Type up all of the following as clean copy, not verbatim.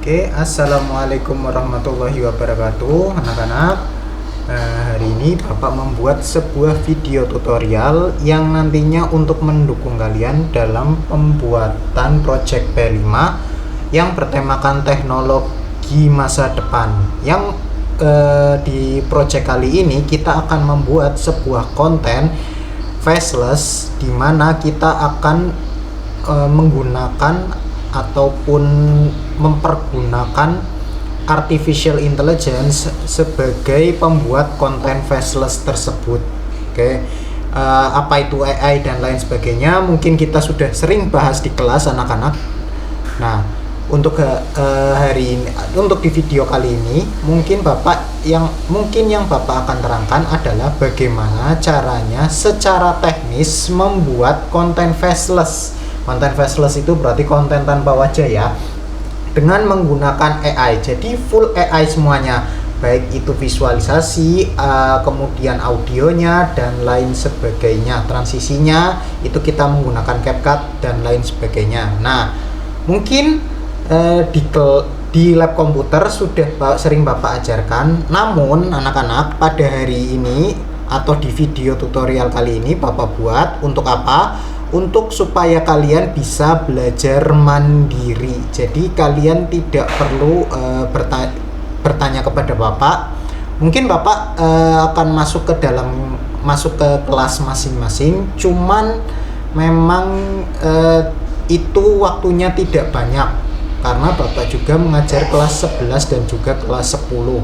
Oke, assalamualaikum warahmatullahi wabarakatuh, anak-anak. Hari ini Bapak membuat sebuah video tutorial yang nantinya untuk mendukung kalian dalam pembuatan project P5 yang bertemakan teknologi masa depan. Yang di project kali ini kita akan membuat sebuah konten faceless di mana kita akan menggunakan ataupun mempergunakan artificial intelligence sebagai pembuat konten faceless tersebut. Oke, apa itu AI dan lain sebagainya mungkin kita sudah sering bahas di kelas anak-anak. Nah, untuk hari ini, untuk di video kali ini mungkin yang Bapak akan terangkan adalah bagaimana caranya secara teknis membuat konten faceless. Konten faceless itu berarti konten tanpa wajah ya, dengan menggunakan AI. Jadi full AI semuanya, baik itu visualisasi, kemudian audionya dan lain sebagainya. Transisinya itu kita menggunakan CapCut dan lain sebagainya. Nah, mungkin di lab komputer sudah sering Bapak ajarkan, namun anak-anak pada hari ini atau di video tutorial kali ini Bapak buat untuk apa? Untuk supaya kalian bisa belajar mandiri. Jadi kalian tidak perlu bertanya kepada Bapak. Mungkin Bapak akan masuk ke kelas masing-masing, cuman memang itu waktunya tidak banyak karena Bapak juga mengajar kelas 11 dan juga kelas 10.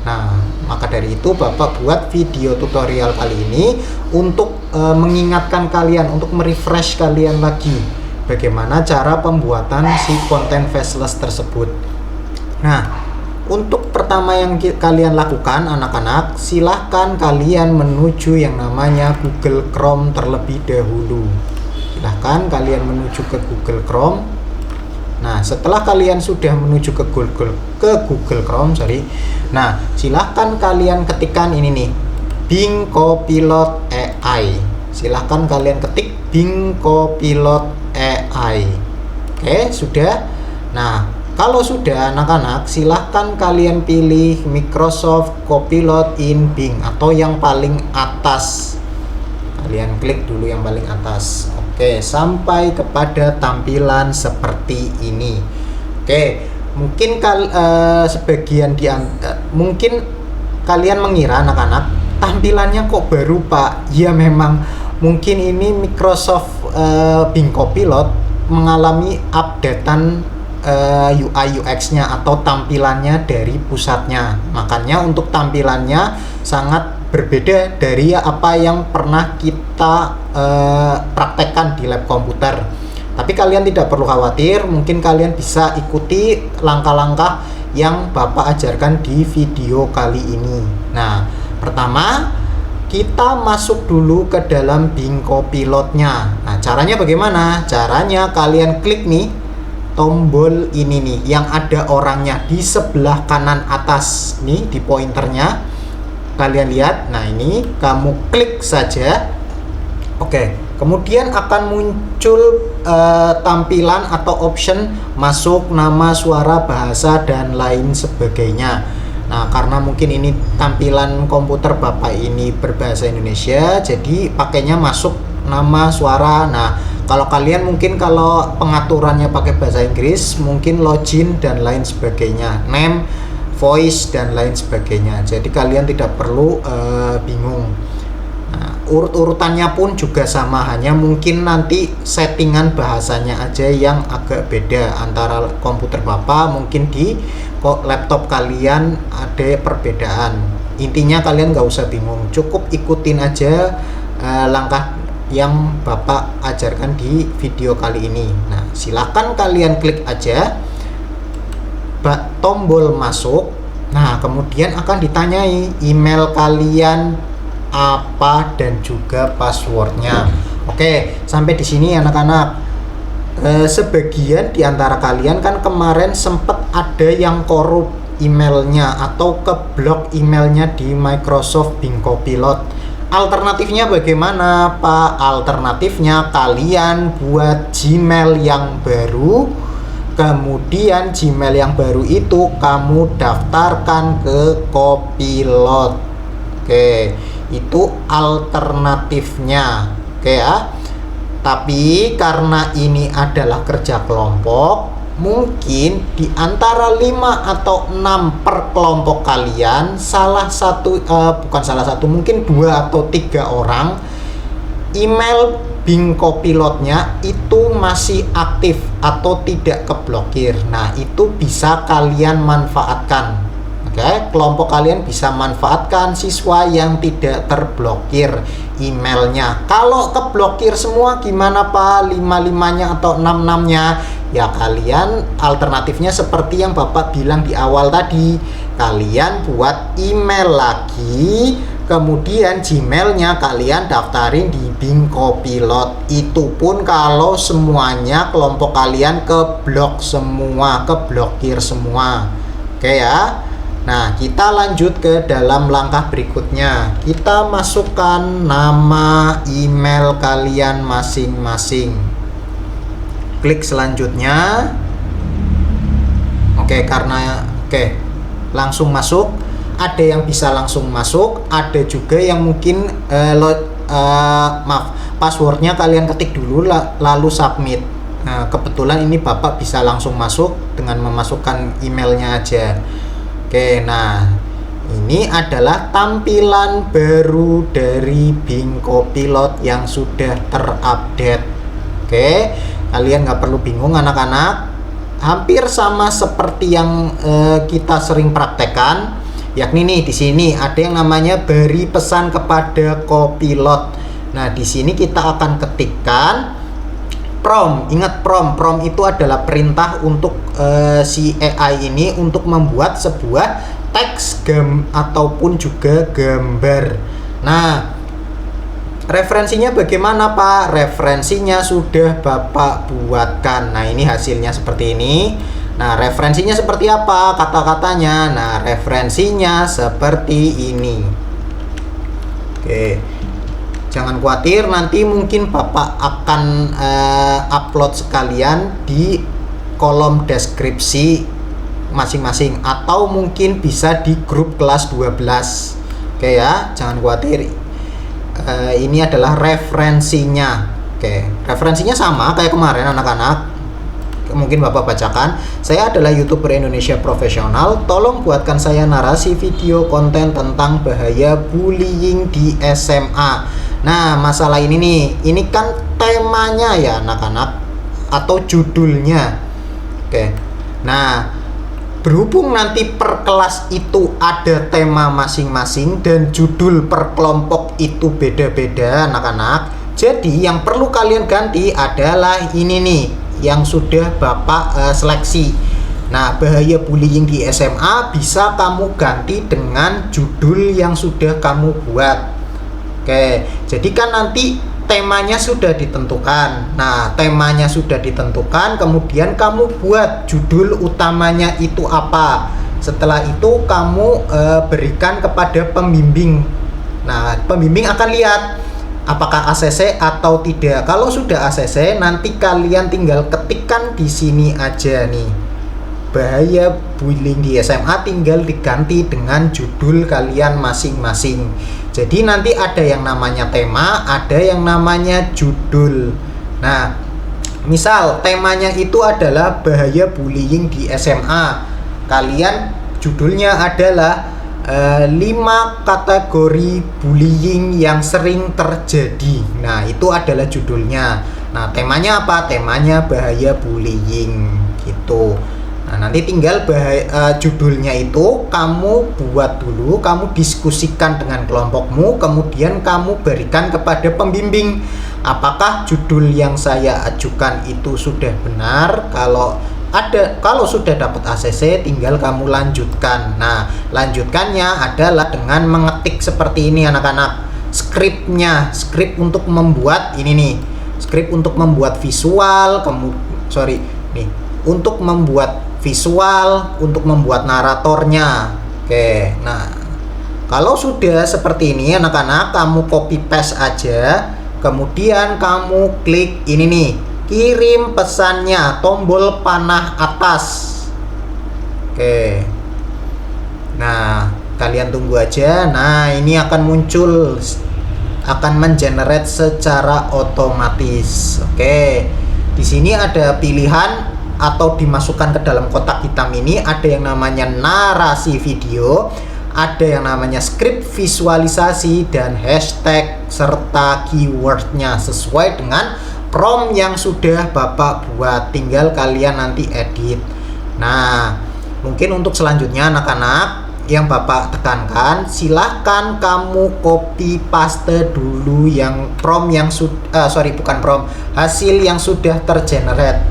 Nah, maka dari itu Bapak buat video tutorial kali ini untuk mengingatkan kalian, untuk merefresh kalian lagi bagaimana cara pembuatan si konten faceless tersebut. Nah, untuk pertama yang kalian lakukan anak-anak, silahkan kalian menuju yang namanya Google Chrome terlebih dahulu. Silahkan kalian menuju ke Google Chrome. Nah, setelah kalian sudah menuju ke Google Chrome, nah, silahkan kalian ketikkan ini nih, Bing Copilot AI. Silahkan kalian ketik Bing Copilot AI. Oke, sudah. Nah, kalau sudah anak-anak, silahkan kalian pilih Microsoft Copilot in Bing atau yang paling atas. Kalian klik dulu yang paling atas. Oke, sampai kepada tampilan seperti ini. Oke, mungkin sebagian mungkin kalian mengira anak-anak, tampilannya kok baru Pak? Ya memang mungkin ini Microsoft Bing Copilot mengalami updatean UI UX-nya atau tampilannya dari pusatnya. Makanya untuk tampilannya sangat berbeda dari apa yang pernah kita praktekkan di lab komputer. Tapi kalian tidak perlu khawatir, mungkin kalian bisa ikuti langkah-langkah yang Bapak ajarkan di video kali ini. Nah, pertama kita masuk dulu ke dalam Bing Copilot-nya. Nah, caranya bagaimana? Caranya kalian klik nih tombol ini nih yang ada orangnya di sebelah kanan atas nih di pointernya. Kalian lihat, nah ini kamu klik saja. Oke, kemudian akan muncul tampilan atau option masuk nama, suara, bahasa dan lain sebagainya. Nah, karena mungkin ini tampilan komputer Bapak ini berbahasa Indonesia, jadi pakainya masuk nama, suara. Nah, kalau kalian mungkin kalau pengaturannya pakai bahasa Inggris, mungkin login dan lain sebagainya, name, voice dan lain sebagainya. Jadi kalian tidak perlu bingung. Nah, urut-urutannya pun juga sama, hanya mungkin nanti settingan bahasanya aja yang agak beda antara komputer Bapak, mungkin di laptop kalian ada perbedaan. Intinya kalian nggak usah bingung, cukup ikutin aja langkah yang Bapak ajarkan di video kali ini. Nah, silakan kalian klik aja tombol masuk. Nah, kemudian akan ditanyai email kalian apa dan juga passwordnya. Oke, sampai di sini anak-anak. Sebagian di antara kalian kan kemarin sempat ada yang korup emailnya atau keblok emailnya di Microsoft Bing Copilot. Alternatifnya bagaimana Pak? Alternatifnya kalian buat Gmail yang baru, Kemudian Gmail yang baru itu kamu daftarkan ke Copilot. Oke, itu alternatifnya. Oke ya. Tapi karena ini adalah kerja kelompok, mungkin di antara 5 atau 6 per kelompok kalian mungkin 2 atau 3 orang email Bing Copilotnya itu masih aktif atau tidak keblokir. Nah, itu bisa kalian manfaatkan. Oke, kelompok kalian bisa manfaatkan siswa yang tidak terblokir emailnya. Kalau keblokir semua gimana Pak? 5-5-nya atau 6-6-nya? Ya kalian alternatifnya seperti yang Bapak bilang di awal tadi. Kalian buat email lagi, kemudian Gmailnya kalian daftarin di Bing Copilot. Itu pun kalau semuanya kelompok kalian keblokir semua. Oke ya. Nah, kita lanjut ke dalam langkah berikutnya. Kita masukkan nama email kalian masing-masing. Klik selanjutnya. Oke, langsung masuk. Ada yang bisa langsung masuk, ada juga yang mungkin passwordnya kalian ketik dulu lalu submit. Nah, kebetulan ini Bapak bisa langsung masuk dengan memasukkan emailnya aja. Oke, nah ini adalah tampilan baru dari Bing Copilot yang sudah terupdate. Oke, kalian nggak perlu bingung anak-anak. Hampir sama seperti yang kita sering praktekkan, yakni nih di sini ada yang namanya beri pesan kepada Copilot. Nah, di sini kita akan ketikkan prompt. Ingat prompt itu adalah perintah untuk si AI ini untuk membuat sebuah teks ataupun juga gambar. Nah, referensinya bagaimana Pak? Referensinya sudah Bapak buatkan. Nah, ini hasilnya seperti ini. Nah, referensinya seperti apa? Kata-katanya. Nah, referensinya seperti ini. Oke. Jangan khawatir, nanti mungkin Bapak akan upload sekalian di kolom deskripsi masing-masing, atau mungkin bisa di grup kelas 12. Oke ya, jangan khawatir. Ini adalah referensinya. Oke, referensinya sama kayak kemarin anak-anak. Mungkin Bapak bacakan. Saya adalah YouTuber Indonesia profesional. Tolong buatkan saya narasi video konten tentang bahaya bullying di SMA. Nah, masalah ini nih, ini kan temanya ya anak-anak, atau judulnya. Oke. Nah, berhubung nanti per kelas itu ada tema masing-masing dan judul per kelompok itu beda-beda anak-anak. Jadi yang perlu kalian ganti adalah ini nih, yang sudah Bapak seleksi. Nah, bahaya bullying di SMA bisa kamu ganti dengan judul yang sudah kamu buat. Oke, jadi kan nanti temanya sudah ditentukan. Nah, temanya sudah ditentukan, kemudian kamu buat judul utamanya itu apa. Setelah itu kamu berikan kepada pembimbing. Nah, pembimbing akan lihat apakah ACC atau tidak. Kalau sudah ACC, nanti kalian tinggal ketikkan di sini aja nih. Bahaya bullying di SMA, tinggal diganti dengan judul kalian masing-masing. Jadi nanti ada yang namanya tema, ada yang namanya judul. Nah, misal temanya itu adalah bahaya bullying di SMA. Kalian judulnya adalah 5 kategori bullying yang sering terjadi. Nah, itu adalah judulnya. Nah, temanya apa? Temanya bahaya bullying gitu. Nah, nanti tinggal judulnya itu kamu buat dulu, kamu diskusikan dengan kelompokmu, kemudian kamu berikan kepada pembimbing. Apakah judul yang saya ajukan itu sudah benar? Kalau sudah dapat ACC, tinggal kamu lanjutkan. Nah, lanjutkannya adalah dengan mengetik seperti ini anak-anak. Skrip untuk membuat ini nih. Skrip untuk membuat visual, untuk membuat visual, untuk membuat naratornya. Oke, nah kalau sudah seperti ini anak-anak, kamu copy paste aja, kemudian kamu klik ini nih, kirim pesannya, tombol panah atas. Oke. Nah, kalian tunggu aja. Nah, ini akan muncul, akan mengenerate secara otomatis. Oke. Di sini ada pilihan atau dimasukkan ke dalam kotak hitam ini, ada yang namanya narasi video, ada yang namanya skrip visualisasi, dan hashtag serta keywordnya sesuai dengan prompt yang sudah Bapak buat. Tinggal kalian nanti edit. Nah, mungkin untuk selanjutnya anak-anak yang Bapak tekankan, silahkan kamu copy paste dulu yang prompt yang hasil yang sudah tergenerate.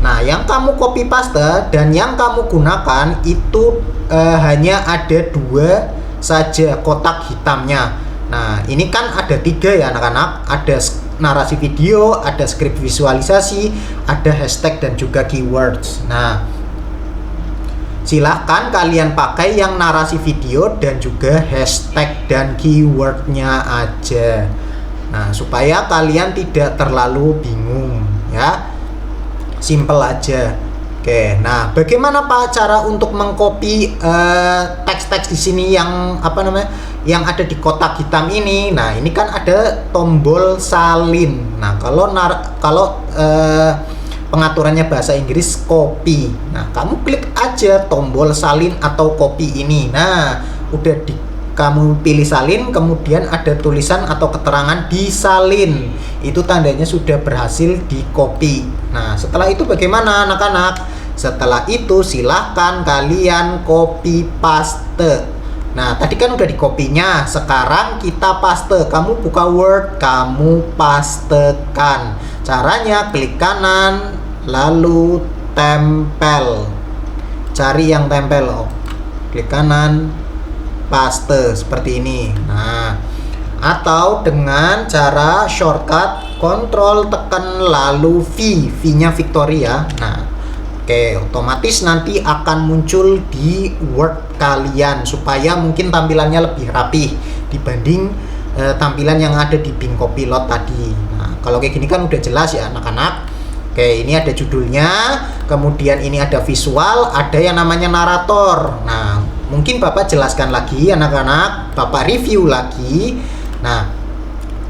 Nah, yang kamu copy paste dan yang kamu gunakan itu hanya ada 2 saja kotak hitamnya. Nah, ini kan ada 3 ya anak-anak, ada narasi video, ada skrip visualisasi, ada hashtag dan juga keywords. Nah, silahkan kalian pakai yang narasi video dan juga hashtag dan keywordnya aja. Nah, supaya kalian tidak terlalu bingung ya, simple aja. Oke, nah bagaimana Pak cara untuk mengcopy teks-teks di sini yang yang ada di kotak hitam ini? Nah, ini kan ada tombol salin. Nah, kalau pengaturannya bahasa Inggris copy. Nah, kamu klik aja tombol salin atau copy ini. Nah, udah kamu pilih salin, kemudian ada tulisan atau keterangan disalin. Itu tandanya sudah berhasil di copy. Nah, setelah itu bagaimana anak-anak? Setelah itu silahkan kalian copy paste. Nah, tadi kan udah di copy-nya, sekarang kita paste. Kamu buka Word, kamu pastekan. Caranya klik kanan, lalu tempel. Cari yang tempel. Klik kanan, paste seperti ini. Nah, atau dengan cara shortcut Ctrl tekan lalu V-nya Victoria. Nah, oke, otomatis nanti akan muncul di Word kalian supaya mungkin tampilannya lebih rapih dibanding tampilan yang ada di Bing Copilot tadi. Nah, kalau kayak gini kan udah jelas ya anak-anak. Oke, ini ada judulnya, kemudian ini ada visual, ada yang namanya narator. Nah, mungkin Bapak jelaskan lagi anak-anak, Bapak review lagi. Nah,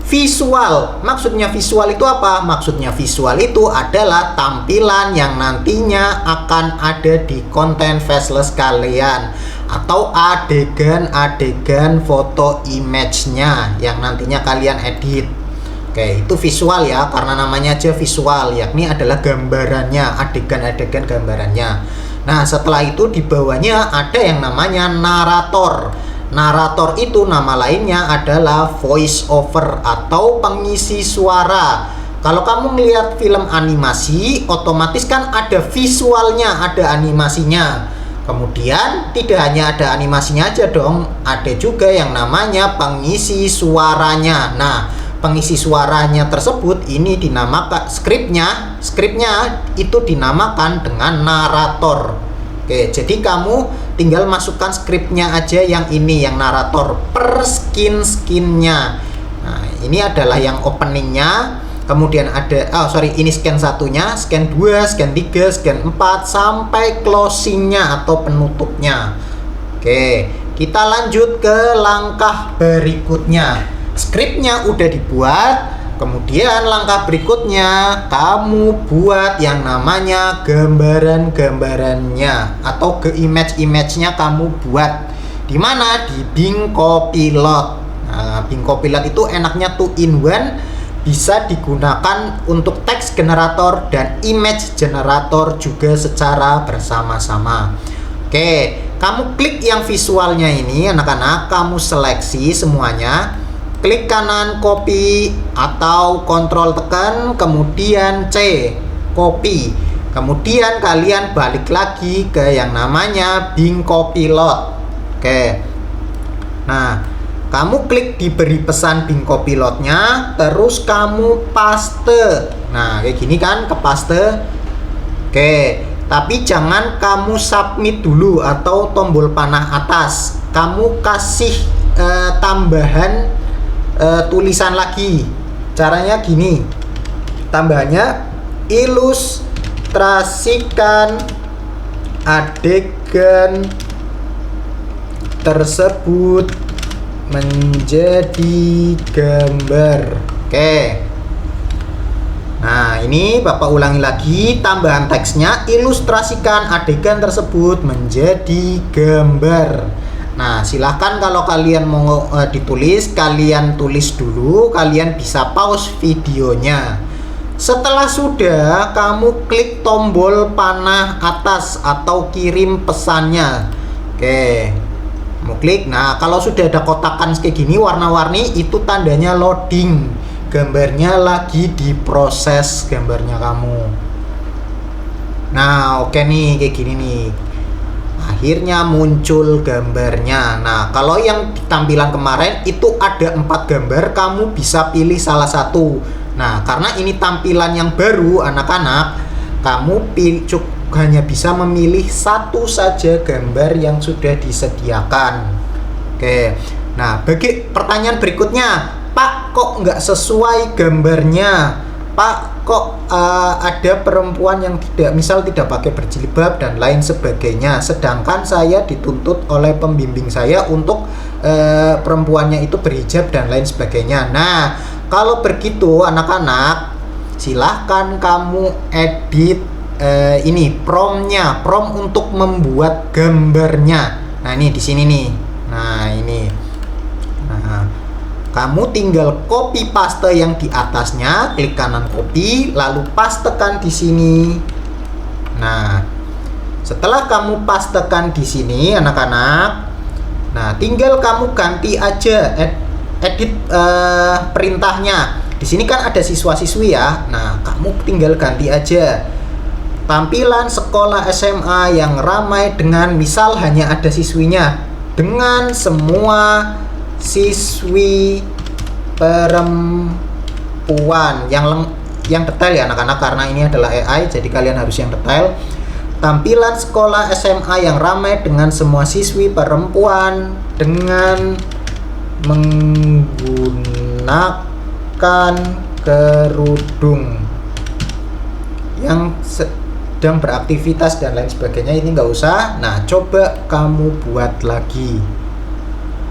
visual, maksudnya visual itu apa? Maksudnya visual itu adalah tampilan yang nantinya akan ada di konten faceless kalian, atau adegan-adegan foto image-nya yang nantinya kalian edit. Oke, itu visual ya, karena namanya aja visual, yakni adalah gambarannya, adegan-adegan gambarannya. Nah, setelah itu di bawahnya ada yang namanya narator. Narator itu nama lainnya adalah voice over atau pengisi suara. Kalau kamu melihat film animasi, otomatis kan ada visualnya, ada animasinya. Kemudian tidak hanya ada animasinya aja dong, ada juga yang namanya pengisi suaranya. Nah, pengisi suaranya tersebut ini dinamakan skripnya itu dinamakan dengan narator. Oke, jadi kamu tinggal masukkan skripnya aja yang ini, yang narator per skin-skinnya. Nah, ini adalah yang openingnya. Kemudian ada, ini scan 1-nya, scan 2, scan 3, scan 4, sampai closingnya atau penutupnya. Oke, kita lanjut ke langkah berikutnya. Skripnya udah dibuat. Kemudian langkah berikutnya, kamu buat yang namanya gambaran-gambarannya atau image-nya kamu buat. Di mana? Di Bing Copilot. Nah, Bing Copilot itu enaknya 2-in-1, bisa digunakan untuk text generator dan image generator juga secara bersama-sama. Oke, kamu klik yang visualnya ini anak-anak, kamu seleksi semuanya. Klik kanan copy atau Ctrl tekan, kemudian C, copy. Kemudian kalian balik lagi ke yang namanya Bing Copilot. Oke. Nah, kamu klik diberi pesan Bing Copilotnya, terus kamu paste. Nah, kayak gini kan, ke paste. Oke, tapi jangan kamu submit dulu atau tombol panah atas. Kamu kasih tambahan tulisan lagi. Caranya gini, tambahannya ilustrasikan adegan tersebut menjadi gambar. Oke. Nah, ini Bapak ulangi lagi tambahan teksnya, ilustrasikan adegan tersebut menjadi gambar. Nah, silahkan kalau kalian mau ditulis, kalian tulis dulu, kalian bisa pause videonya. Setelah sudah, kamu klik tombol panah atas atau kirim pesannya. Oke. Kamu klik. Nah, kalau sudah ada kotakan kayak gini warna-warni, itu tandanya loading. Gambarnya lagi diproses, gambarnya kamu. Nah, oke nih, kayak gini nih. Akhirnya muncul gambarnya. Nah, kalau yang tampilan kemarin itu ada 4 gambar, kamu bisa pilih salah satu. Nah, karena ini tampilan yang baru, anak-anak, kamu hanya bisa memilih satu saja gambar yang sudah disediakan. Oke. Nah, bagi pertanyaan berikutnya, Pak, kok nggak sesuai gambarnya? Pak, kok ada perempuan yang tidak pakai berjilbab dan lain sebagainya, sedangkan saya dituntut oleh pembimbing saya untuk perempuannya itu berhijab dan lain sebagainya. Nah, kalau begitu anak-anak, silahkan kamu edit ini prompt untuk membuat gambarnya. Nah, ini di sini nih. Nah, ini. Nah, kamu tinggal copy paste yang di atasnya, klik kanan copy, lalu pastekan di sini. Nah, setelah kamu pastekan di sini, anak-anak, nah tinggal kamu ganti aja edit perintahnya. Di sini kan ada siswa-siswi ya. Nah, kamu tinggal ganti aja. Tampilan sekolah SMA yang ramai dengan misal hanya ada siswinya dengan semua siswi perempuan yang detail ya anak-anak, karena ini adalah AI jadi kalian harus yang detail. Tampilan sekolah SMA yang ramai dengan semua siswi perempuan dengan menggunakan kerudung yang sedang beraktivitas dan lain sebagainya, ini nggak usah. Nah, coba kamu buat lagi.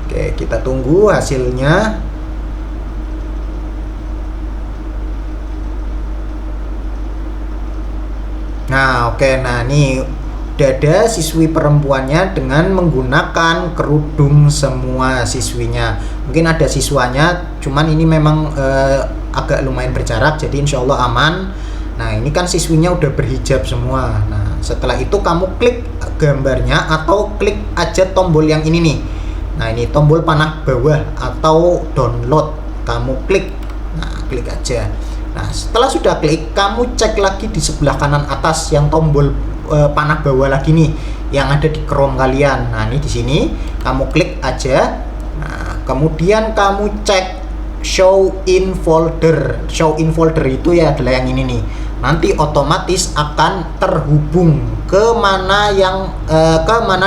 Oke, kita tunggu hasilnya. Nah, oke. Nah, nih udah ada siswi perempuannya dengan menggunakan kerudung semua siswinya. Mungkin ada siswanya, cuman ini memang agak lumayan berjarak, jadi insya Allah aman. Nah, ini kan siswinya udah berhijab semua. Nah, setelah itu kamu klik gambarnya atau klik aja tombol yang ini nih. Nah, ini tombol panah bawah atau download, kamu klik. Nah, klik aja. Nah, setelah sudah klik, kamu cek lagi di sebelah kanan atas yang tombol panah bawah lagi nih, yang ada di Chrome kalian. Nah, ini di sini kamu klik aja. Nah, kemudian kamu cek show in folder. Show in folder itu ya adalah yang ini nih. Nanti otomatis akan terhubung ke mana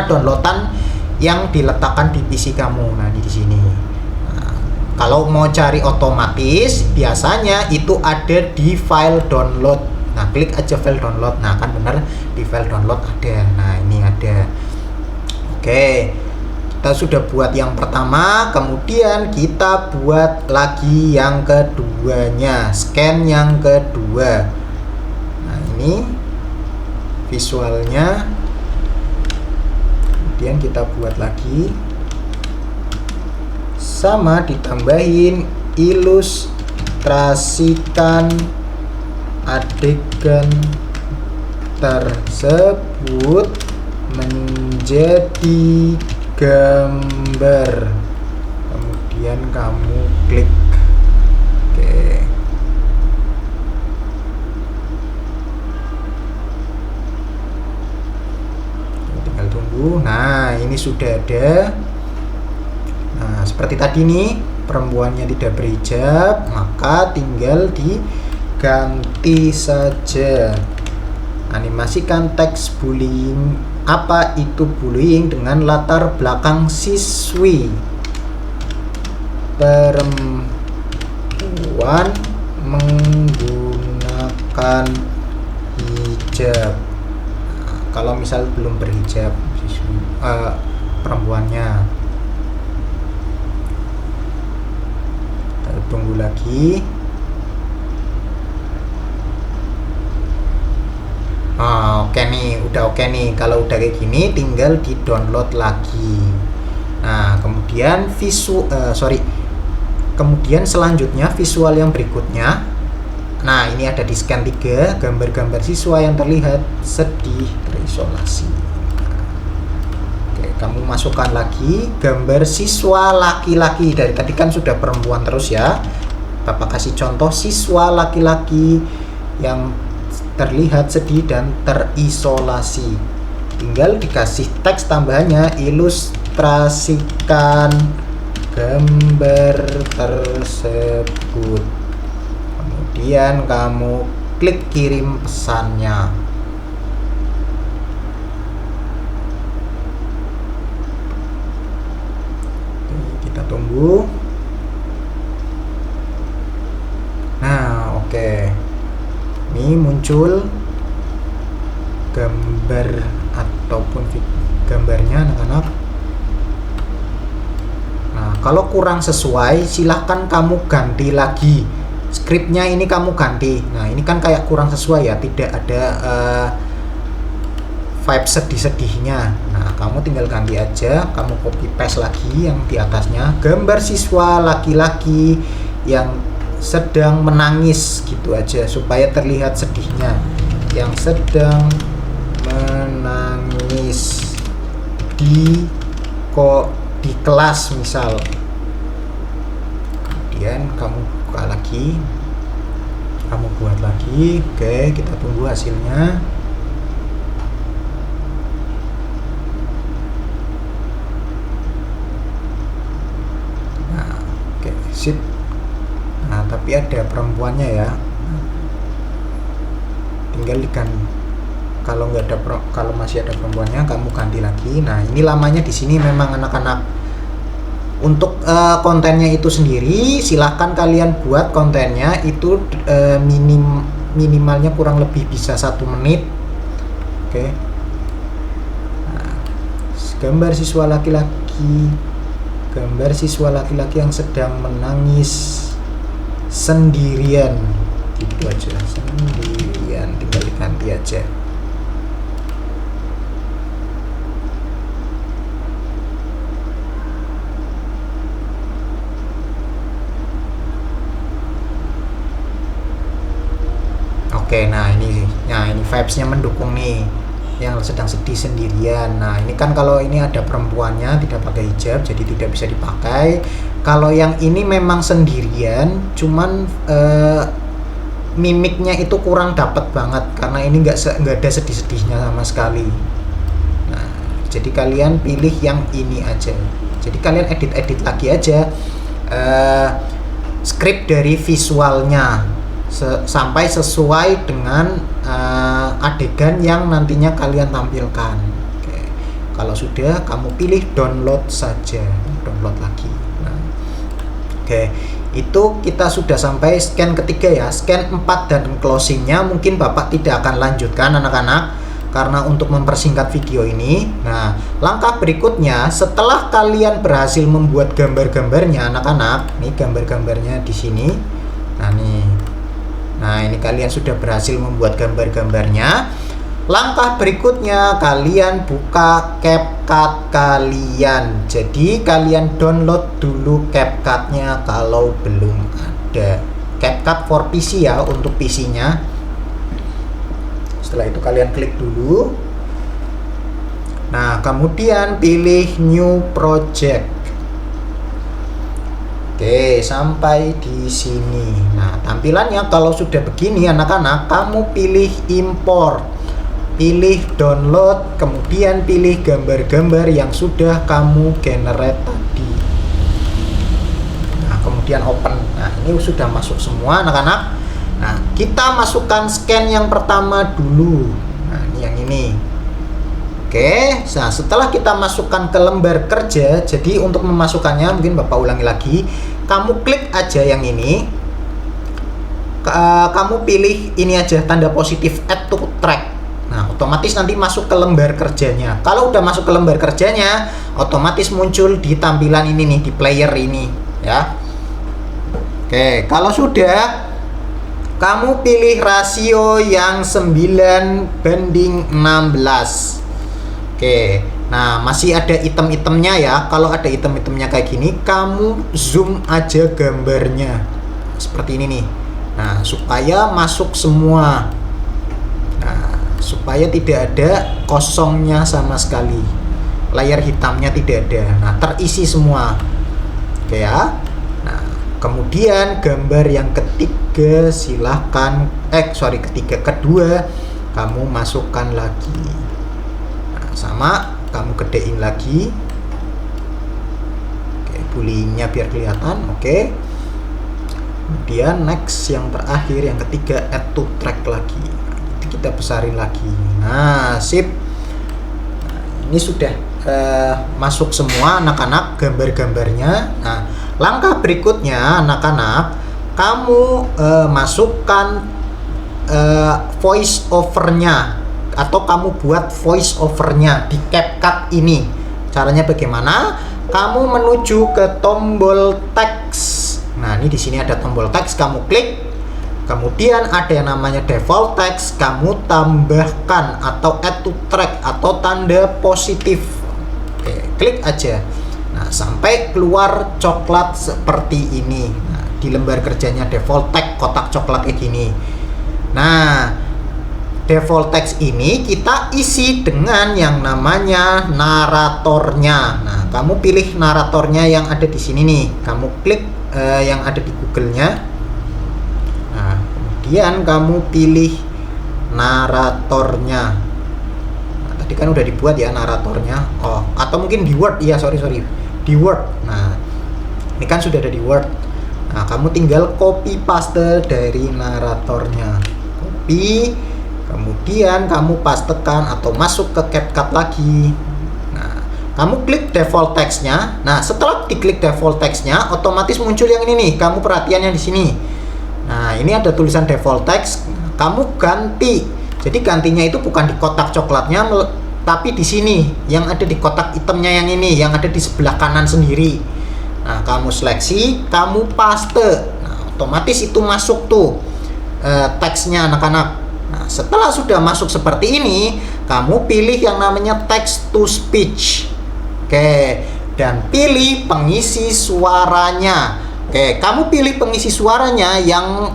downloadan yang diletakkan di PC kamu. Nah, di sini. Nah, kalau mau cari otomatis, biasanya itu ada di file download. Nah, klik aja file download. Nah, kan bener di file download ada. Nah, ini ada. Oke. Kita sudah buat yang pertama, kemudian kita buat lagi yang keduanya. Scan yang kedua. Nah, ini visualnya. Kemudian kita buat lagi sama, ditambahin ilustrasikan adegan tersebut menjadi gambar, kemudian kamu klik. Oke, tinggal tunggu. Nah, ini sudah ada. Nah, seperti tadi nih, perempuannya tidak berhijab, maka tinggal diganti saja. Animasikan teks bullying. Apa itu bullying dengan latar belakang siswi perempuan menggunakan berhijab. Nah, kalau misal belum berhijab perempuannya, kita tunggu lagi. Oke nih, udah oke nih. Kalau udah kayak gini, tinggal di download lagi. Nah, kemudian kemudian selanjutnya visual yang berikutnya. Nah, ini ada di scan 3, gambar-gambar siswa yang terlihat sedih terisolasi. Oke, kamu masukkan lagi gambar siswa laki-laki. Dari tadi kan sudah perempuan terus ya. Bapak kasih contoh siswa laki-laki yang terlihat sedih dan terisolasi. Tinggal dikasih teks tambahannya, ilustrasikan gambar tersebut. Kemudian kamu klik kirim pesannya. Oke, kita tunggu. Nah, oke. Ini muncul gambar ataupun gambarnya anak-anak. Nah, kalau kurang sesuai silahkan kamu ganti lagi skripnya, ini kamu ganti. Nah, ini kan kayak kurang sesuai ya, tidak ada vibe sedih-sedihnya. Nah, kamu tinggal ganti aja, kamu copy paste lagi yang di atasnya, gambar siswa laki-laki yang sedang menangis gitu aja supaya terlihat sedihnya, yang sedang menangis di kelas misal. Kemudian kamu buka lagi, kamu buat lagi. Oke, kita tunggu hasilnya. Nah, oke, sip. Nah, tapi ada perempuannya ya. Tinggal diganti. Kalau nggak ada kalau masih ada perempuannya, kamu ganti lagi. Nah, ini lamanya di sini memang anak-anak. Untuk kontennya itu sendiri, silahkan kalian buat kontennya itu minimalnya kurang lebih bisa 1 menit. Oke. Nah, gambar siswa laki-laki yang sedang menangis sendirian, gitu aja, sendirian, tinggal diganti aja. Oke, nah ini vibes-nya mendukung nih, yang sedang sedih sendirian. Nah, ini kan kalau ini ada perempuannya tidak pakai hijab, jadi tidak bisa dipakai. Kalau yang ini memang sendirian, cuman mimiknya itu kurang dapat banget karena ini nggak ada sedih-sedihnya sama sekali. Nah, jadi kalian pilih yang ini aja. Jadi kalian edit lagi aja skrip dari visualnya sampai sesuai dengan adegan yang nantinya kalian tampilkan. Oke. Kalau sudah, kamu pilih download saja, download lagi. Nah, oke, itu kita sudah sampai scan ketiga ya, scan 4 dan closingnya mungkin Bapak tidak akan lanjutkan anak-anak karena untuk mempersingkat video ini. Nah, langkah berikutnya setelah kalian berhasil membuat gambar-gambarnya anak-anak, nih gambar-gambarnya di sini. Nah, ini kalian sudah berhasil membuat gambar-gambarnya. Langkah berikutnya kalian buka CapCut kalian. Jadi kalian download dulu CapCut-nya kalau belum ada. CapCut for PC ya, untuk PC-nya. Setelah itu kalian klik dulu. Nah, kemudian pilih New Project. Oke, sampai di sini. Nah, tampilannya kalau sudah begini anak-anak, kamu pilih import, pilih download, kemudian pilih gambar-gambar yang sudah kamu generate tadi. Nah, kemudian open. Nah, ini sudah masuk semua anak-anak. Nah, kita masukkan scan yang pertama dulu. Nah, ini yang ini. Oke, nah setelah kita masukkan ke lembar kerja, jadi untuk memasukkannya mungkin Bapak ulangi lagi. Kamu klik aja yang ini. Kamu pilih ini aja tanda positif add to track. otomatis nanti masuk ke lembar kerjanya. Kalau udah masuk ke lembar kerjanya, otomatis muncul di tampilan ini nih, di player ini ya. Oke, kalau sudah, kamu pilih rasio yang 9:16. Oke, nah masih ada item-itemnya ya. Kalau ada item-itemnya kayak gini, kamu zoom aja gambarnya seperti ini nih. Nah, supaya masuk semua. Nah, supaya tidak ada kosongnya sama sekali. Layar hitamnya tidak ada. Nah, terisi semua. Oke ya. Nah, kemudian gambar yang ketiga silahkan kedua kamu masukkan lagi. Nah, sama kamu gedein lagi. Oke, booleannya biar kelihatan. Oke. Kemudian next yang terakhir, yang ketiga, add to track lagi. Nanti kita besarin lagi. Nah, sip. Nah, ini sudah masuk semua anak-anak gambar-gambarnya. Nah, langkah berikutnya anak-anak, kamu masukkan voice overnya, atau kamu buat voice overnya di CapCut ini. Caranya bagaimana? Kamu menuju ke tombol text. Nah, ini di sini ada tombol text, kamu klik. Kemudian ada yang namanya default text, kamu tambahkan atau add to track atau tanda positif. Oke, klik aja. Nah, sampai keluar coklat seperti ini. Nah, di lembar kerjanya default text kotak coklat kayak gini. Nah, default text ini kita isi dengan yang namanya naratornya. Nah, kamu pilih naratornya yang ada di sini nih. Kamu klik yang ada di Google-nya. Nah, kemudian kamu pilih naratornya. Nah, tadi kan udah dibuat ya naratornya. Oh, atau mungkin di Word. Iya, sorry. Di Word. Nah, ini kan sudah ada di Word. Nah, kamu tinggal copy paste dari naratornya. Copy, kemudian kamu pastekan atau masuk ke CapCut lagi. Nah, kamu klik default text-nya. Nah, setelah diklik default text-nya, otomatis muncul yang ini nih. Kamu perhatian yang di sini. Nah, ini ada tulisan default text. Kamu ganti. Jadi gantinya itu bukan di kotak coklatnya, tapi di sini yang ada di kotak itemnya yang ini, yang ada di sebelah kanan sendiri. Nah, kamu seleksi, kamu paste. Nah, otomatis itu masuk tuh teksnya anak-anak. Nah, setelah sudah masuk seperti ini, kamu pilih yang namanya text to speech. Oke, dan pilih pengisi suaranya. Oke, kamu pilih pengisi suaranya yang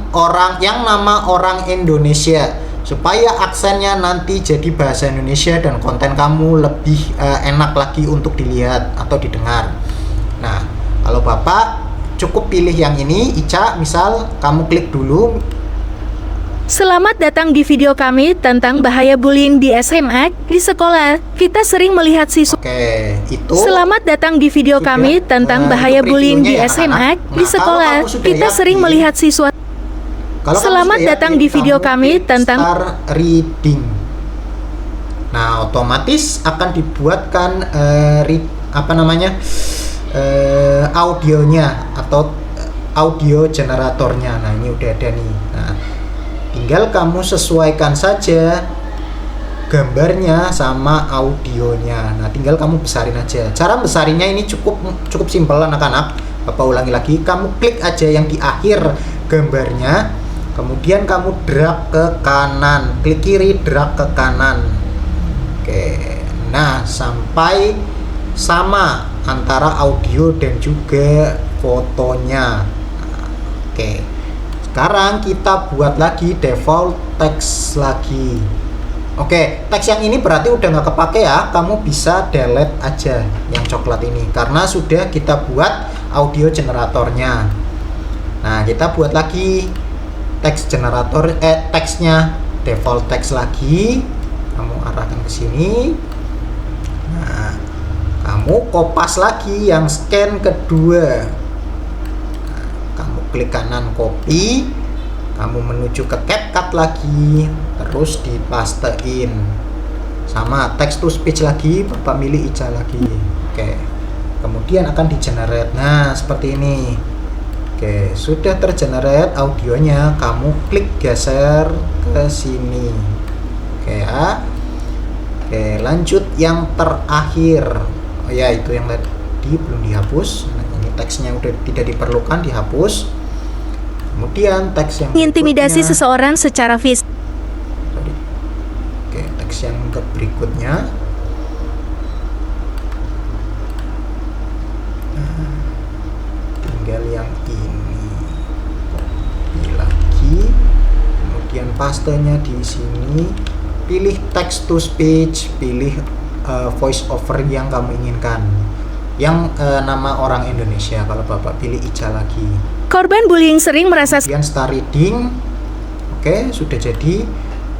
nama orang Indonesia, supaya aksennya nanti jadi bahasa Indonesia dan konten kamu lebih enak lagi untuk dilihat atau didengar. Nah, kalau Bapak cukup pilih yang ini, Ica, misal kamu klik dulu. Selamat datang di video kami tentang bahaya bullying di SMA. Di sekolah, kita sering melihat siswa. Oke, itu. Selamat datang di video kami tentang bahaya bullying di SMA. Di sekolah, kita sering melihat siswa. Selamat datang di video kami tentang start reading. Nah, otomatis akan dibuatkan audionya atau audio generatornya. Nah, ini udah ada nih. Nah, tinggal kamu sesuaikan saja gambarnya sama audionya. Nah, tinggal kamu besarin aja. Cara besarinnya ini cukup simpel anak-anak. Bapak ulangi lagi. Kamu klik aja yang di akhir gambarnya. Kemudian kamu drag ke kanan. Klik kiri, drag ke kanan. Oke. Nah, sampai sama antara audio dan juga fotonya. Nah, oke. Sekarang kita buat lagi default text lagi. Oke, teks yang ini berarti udah nggak kepake ya. Kamu bisa delete aja yang coklat ini karena sudah kita buat audio generatornya. Nah, kita buat lagi teks generator, teksnya default text lagi. Kamu arahkan ke sini. Nah, kamu kopas lagi yang scan kedua. Nah, kamu klik kanan copy. Kamu menuju ke CapCut lagi, terus dipastein. Sama text to speech lagi, Bapak milih Ica lagi. Oke. Kemudian akan di-generate. Nah, seperti ini. Oke, sudah tergenerate audionya, kamu klik geser ke sini. Oke ya. Oke, lanjut yang terakhir. Oh ya, itu yang tadi belum dihapus. Nah, ini teksnya udah tidak diperlukan, dihapus. Kemudian teks yang Intimidasi berikutnya. seseorang secara fisik. Sorry. Oke, teks yang berikutnya. Nah, tinggal yang ini. Copy lagi. Kemudian pastenya di sini. Pilih text to speech, pilih voice over yang kamu inginkan. Yang nama orang Indonesia, kalau Bapak pilih Ica lagi. Korban bullying sering merasa Kemudian start reading. Oke, sudah jadi.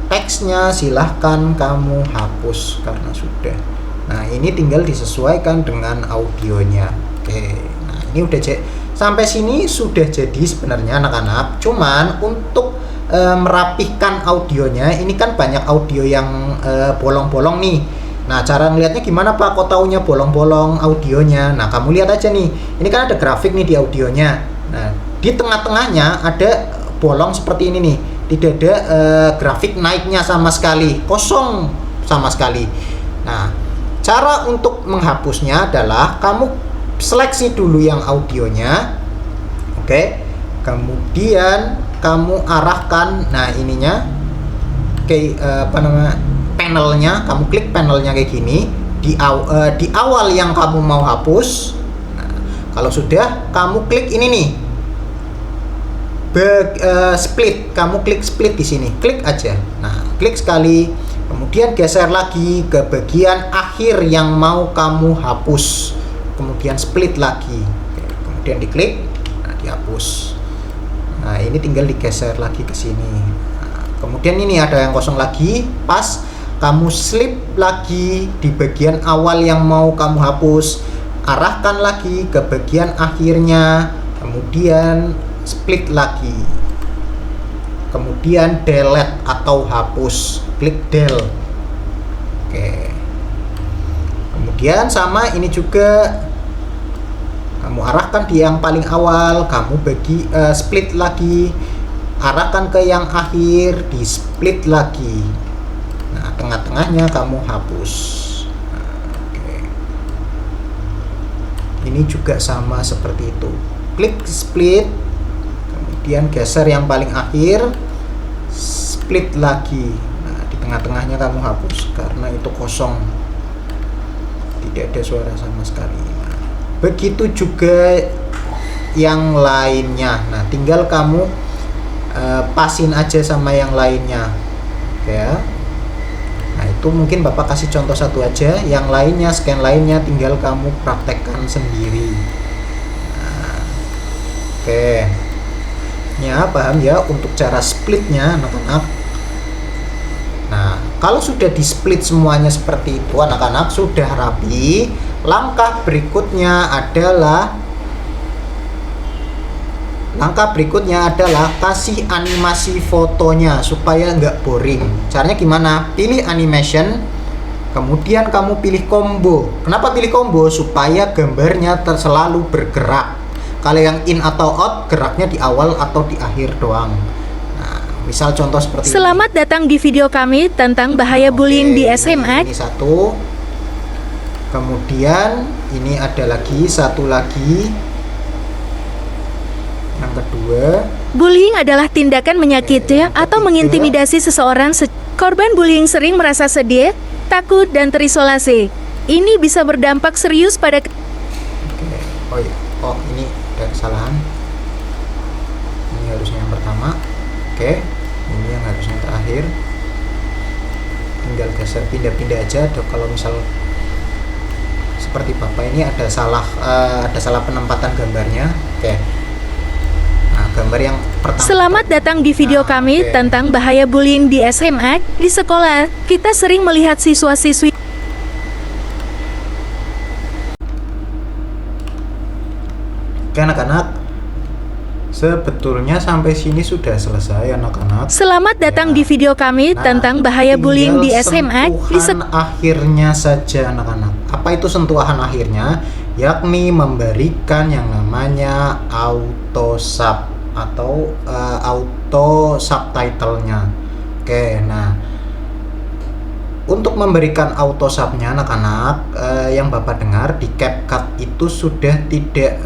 Teksnya silahkan kamu hapus karena sudah. Nah, ini tinggal disesuaikan dengan audionya. Oke, nah ini udah sampai sini sudah jadi sebenarnya anak-anak. Cuman untuk merapihkan audionya, ini kan banyak audio yang bolong-bolong nih. Nah, cara ngelihatnya gimana Pak? Kok taunya bolong-bolong audionya? Nah, kamu lihat aja nih. Ini kan ada grafik nih di audionya. Nah, di tengah-tengahnya ada bolong seperti ini nih. Tidak ada grafik naiknya sama sekali. Kosong sama sekali. Nah, cara untuk menghapusnya adalah kamu seleksi dulu yang audionya. Oke. Kemudian kamu arahkan, nah ininya kayak panelnya, kamu klik panelnya kayak gini di awal yang kamu mau hapus. Nah, kalau sudah, kamu klik ini nih split, kamu klik split di sini, klik aja. Nah, klik sekali, kemudian geser lagi ke bagian akhir yang mau kamu hapus, kemudian split lagi. Oke, kemudian diklik, nah dihapus. Nah, ini tinggal digeser lagi ke sini. Nah, kemudian ini ada yang kosong lagi, pas kamu slip lagi di bagian awal yang mau kamu hapus, arahkan lagi ke bagian akhirnya, kemudian split lagi, kemudian delete atau hapus, klik del. Oke, kemudian sama ini juga, kamu arahkan di yang paling awal, kamu split lagi, arahkan ke yang akhir, di split lagi. Nah, tengah-tengahnya kamu hapus. Nah, oke. Ini juga sama seperti itu, klik split, kemudian geser yang paling akhir, split lagi. Nah, di tengah-tengahnya kamu hapus karena itu kosong, tidak ada suara sama sekali. Nah, begitu juga yang lainnya. Nah, tinggal kamu pasin aja sama yang lainnya. Oke ya. Nah, itu mungkin Bapak kasih contoh satu aja. Yang lainnya, scan lainnya tinggal kamu praktekkan sendiri. Nah, oke. Ya, paham ya untuk cara splitnya anak-anak. Nah, kalau sudah di split semuanya seperti itu anak-anak, sudah rapi. Langkah berikutnya adalah kasih animasi fotonya supaya nggak boring. Caranya gimana? Pilih animation, kemudian kamu pilih combo. Kenapa pilih combo? Supaya gambarnya selalu bergerak. Kalau yang in atau out, geraknya di awal atau di akhir doang. Nah, misal contoh seperti Selamat datang di video kami tentang bahaya bullying di SMA. Ini satu. Kemudian ini ada lagi satu lagi. Yang kedua, Bullying adalah tindakan menyakiti atau mengintimidasi seseorang. Korban bullying sering merasa sedih, takut, dan terisolasi. Ini bisa berdampak serius pada ini ada kesalahan. Ini harusnya yang pertama. Oke, ini yang harusnya terakhir. Tinggal geser pindah-pindah aja. Kalau misal seperti Bapak ini ada salah penempatan gambarnya. Oke. Nah, gambar yang pertama. Selamat datang di video kami tentang bahaya bullying di SMA. Di sekolah, kita sering melihat siswa-siswi Oke anak-anak, sebetulnya sampai sini sudah selesai anak-anak. Selamat datang di video kami tentang bahaya bullying di SMA. Sentuhan akhirnya saja anak-anak. Apa itu sentuhan akhirnya? Yakni memberikan yang namanya auto sub atau auto subtitlenya. Oke, nah untuk memberikan auto subnya anak-anak, yang Bapak dengar di CapCut itu sudah tidak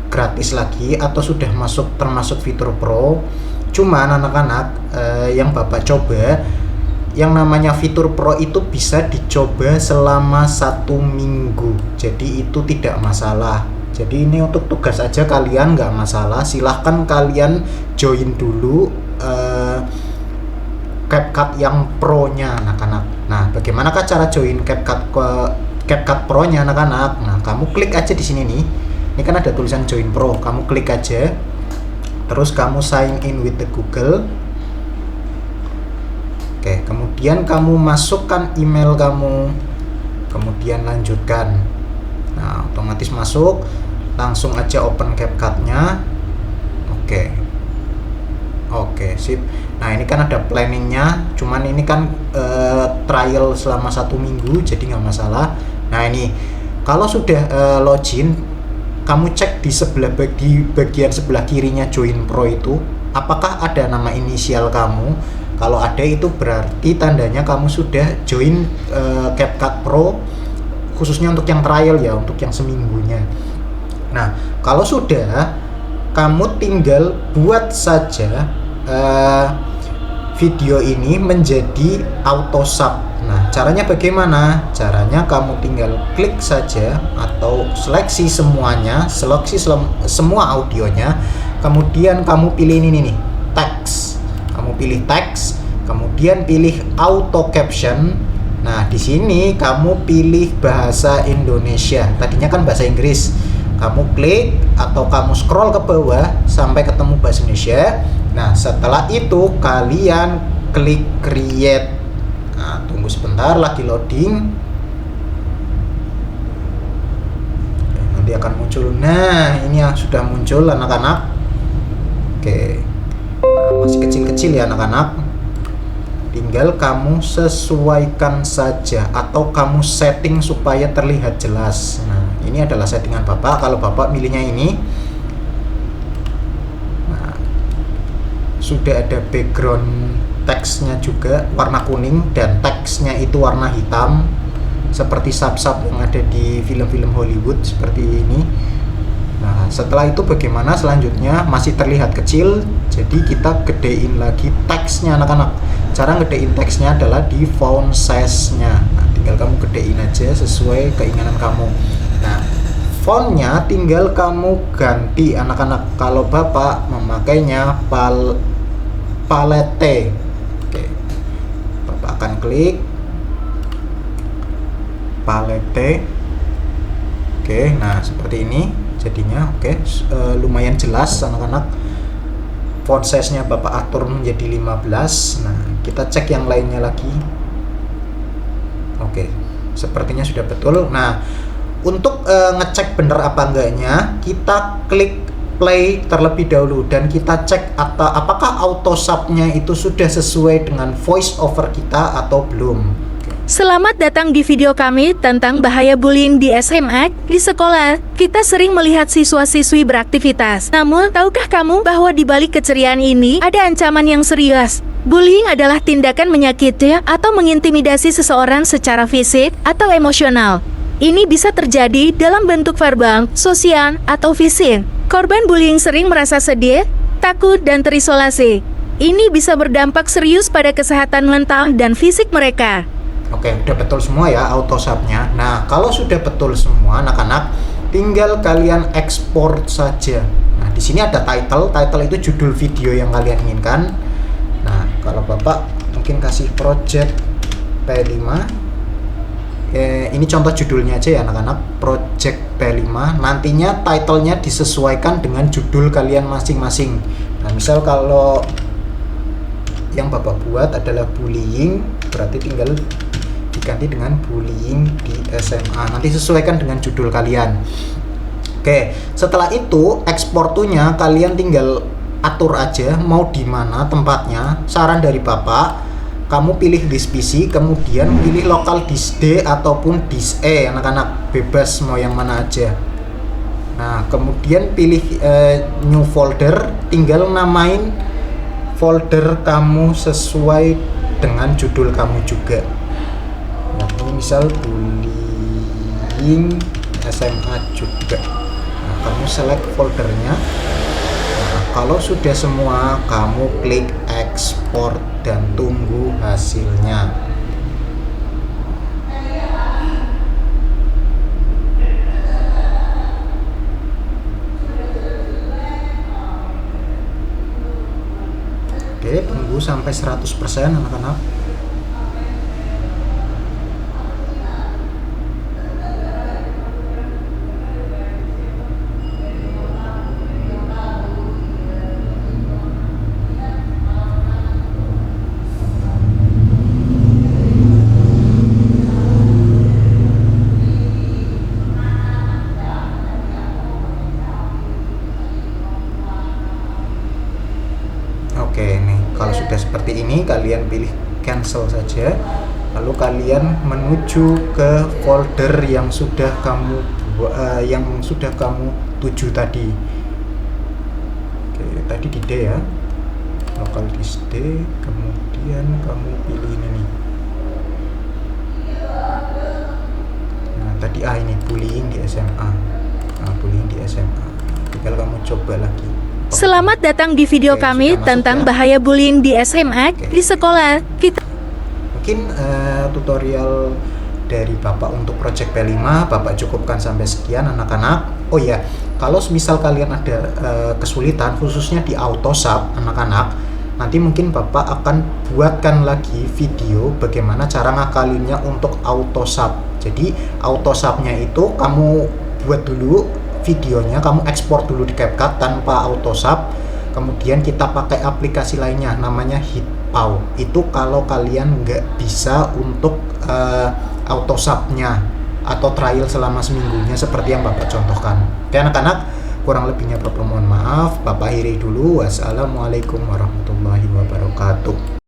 gratis lagi atau sudah termasuk fitur Pro. Cuman anak-anak, yang Bapak coba yang namanya fitur Pro itu bisa dicoba selama 1 minggu, jadi itu tidak masalah. Jadi ini untuk tugas aja, kalian nggak masalah, silahkan kalian join dulu CapCut yang Pro-nya anak-anak. Nah, bagaimanakah cara join CapCut Pro-nya anak-anak? Nah, kamu klik aja di sini nih. Ini kan ada tulisan join Pro, kamu klik aja. Terus kamu sign in with the Google. Oke, kemudian kamu masukkan email kamu. Kemudian lanjutkan. Nah, otomatis masuk. Langsung aja open CapCut-nya. Oke, sip. Nah, ini kan ada planningnya, cuman ini kan trial selama 1 minggu, jadi nggak masalah. Nah, ini kalau sudah login, kamu cek di bagian sebelah kirinya join Pro itu, apakah ada nama inisial kamu. Kalau ada, itu berarti tandanya kamu sudah join CapCut Pro, khususnya untuk yang trial ya, untuk yang seminggunya. Nah, kalau sudah, kamu tinggal buat saja video ini menjadi auto sub. Nah, caranya bagaimana? Caranya kamu tinggal klik saja atau seleksi semuanya, semua audionya, kemudian kamu pilih ini nih, teks. Kamu pilih teks, kemudian pilih auto caption. Nah, di sini kamu pilih bahasa Indonesia. Tadinya kan bahasa Inggris. Kamu klik atau kamu scroll ke bawah sampai ketemu bahasa Indonesia. Nah, setelah itu kalian klik create. Nah, tunggu sebentar, lagi loading. Nanti akan muncul. Nah, ini yang sudah muncul anak-anak. Oke. Nah, masih kecil-kecil ya anak-anak. Tinggal kamu sesuaikan saja atau kamu setting supaya terlihat jelas. Nah, ini adalah settingan Bapak. Kalau Bapak milihnya ini, nah, sudah ada background teksnya juga warna kuning dan teksnya itu warna hitam, seperti sub-sub yang ada di film-film Hollywood seperti ini. Nah, setelah itu bagaimana selanjutnya? Masih terlihat kecil, jadi kita gedein lagi teksnya anak-anak. Cara ngedein teksnya adalah di font size-nya. Nah, tinggal kamu gedein aja sesuai keinginan kamu. Nah, fontnya tinggal kamu ganti anak-anak. Kalau Bapak memakainya palette. Oke. Bapak akan klik palette. Oke, nah seperti ini jadinya. Oke, lumayan jelas anak-anak. Font size-nya Bapak atur menjadi 15. Nah, kita cek yang lainnya lagi. Oke, sepertinya sudah betul. Nah, untuk ngecek bener apa enggaknya, kita klik play terlebih dahulu dan kita cek apakah auto sub-nya itu sudah sesuai dengan voice over kita atau belum. Selamat datang di video kami tentang bahaya bullying di SMA. Di sekolah, kita sering melihat siswa-siswi beraktivitas. Namun, tahukah kamu bahwa di balik keceriaan ini ada ancaman yang serius? Bullying adalah tindakan menyakiti atau mengintimidasi seseorang secara fisik atau emosional. Ini bisa terjadi dalam bentuk verbal, sosial, atau fisik. Korban bullying sering merasa sedih, takut, dan terisolasi. Ini bisa berdampak serius pada kesehatan mental dan fisik mereka. Oke, udah betul semua ya auto sub-nya. Nah, kalau sudah betul semua anak-anak, tinggal kalian ekspor saja. Nah, di sini ada title itu judul video yang kalian inginkan. Nah, kalau Bapak mungkin kasih project P5. Ini contoh judulnya aja ya anak-anak, project P5. Nantinya titlenya disesuaikan dengan judul kalian masing-masing. Nah, misal kalau yang Bapak buat adalah bullying, berarti tinggal diganti dengan bullying di SMA. Nanti sesuaikan dengan judul kalian. Oke, setelah itu ekspor to-nya kalian tinggal atur aja mau di mana tempatnya. Saran dari Bapak, kamu pilih disk PC, kemudian pilih local disk D ataupun disk E, anak-anak bebas mau yang mana aja. Nah, kemudian pilih new folder, tinggal namain folder kamu sesuai dengan judul kamu juga. misal bullying SMA juga. Nah, kamu select foldernya. Nah, kalau sudah semua, kamu klik ekspor dan tunggu hasilnya. Oke, tunggu sampai 100% anak-anak. Oke, nih kalau sudah seperti ini kalian pilih cancel saja, lalu kalian menuju ke folder yang sudah kamu tuju tadi. Oke, tadi di D ya, local disk D, kemudian kamu pilih ini nih. Nah, tadi ini bullying di SMA. Nah, bullying di SMA. Tinggal kamu coba lagi. Selamat datang di video Oke, kami sudah masuk tentang ya? bahaya bullying di SMA. Oke. Di sekolah, kita Mungkin tutorial dari Bapak untuk project P5 Bapak cukupkan sampai sekian anak-anak. Oh ya, kalau misal kalian ada kesulitan khususnya di AutoSAP anak-anak, nanti mungkin Bapak akan buatkan lagi video bagaimana cara ngakalinnya untuk AutoSAP. Jadi AutoSAP-nya itu kamu buat dulu videonya, kamu ekspor dulu di CapCut tanpa AutoSAP, kemudian kita pakai aplikasi lainnya namanya HitPau. Itu kalau kalian nggak bisa untuk AutoSAP-nya atau trial selama seminggunya seperti yang Bapak contohkan. Oke anak-anak, kurang lebihnya Bapak mohon maaf. Bapak akhiri dulu. Wassalamualaikum warahmatullahi wabarakatuh.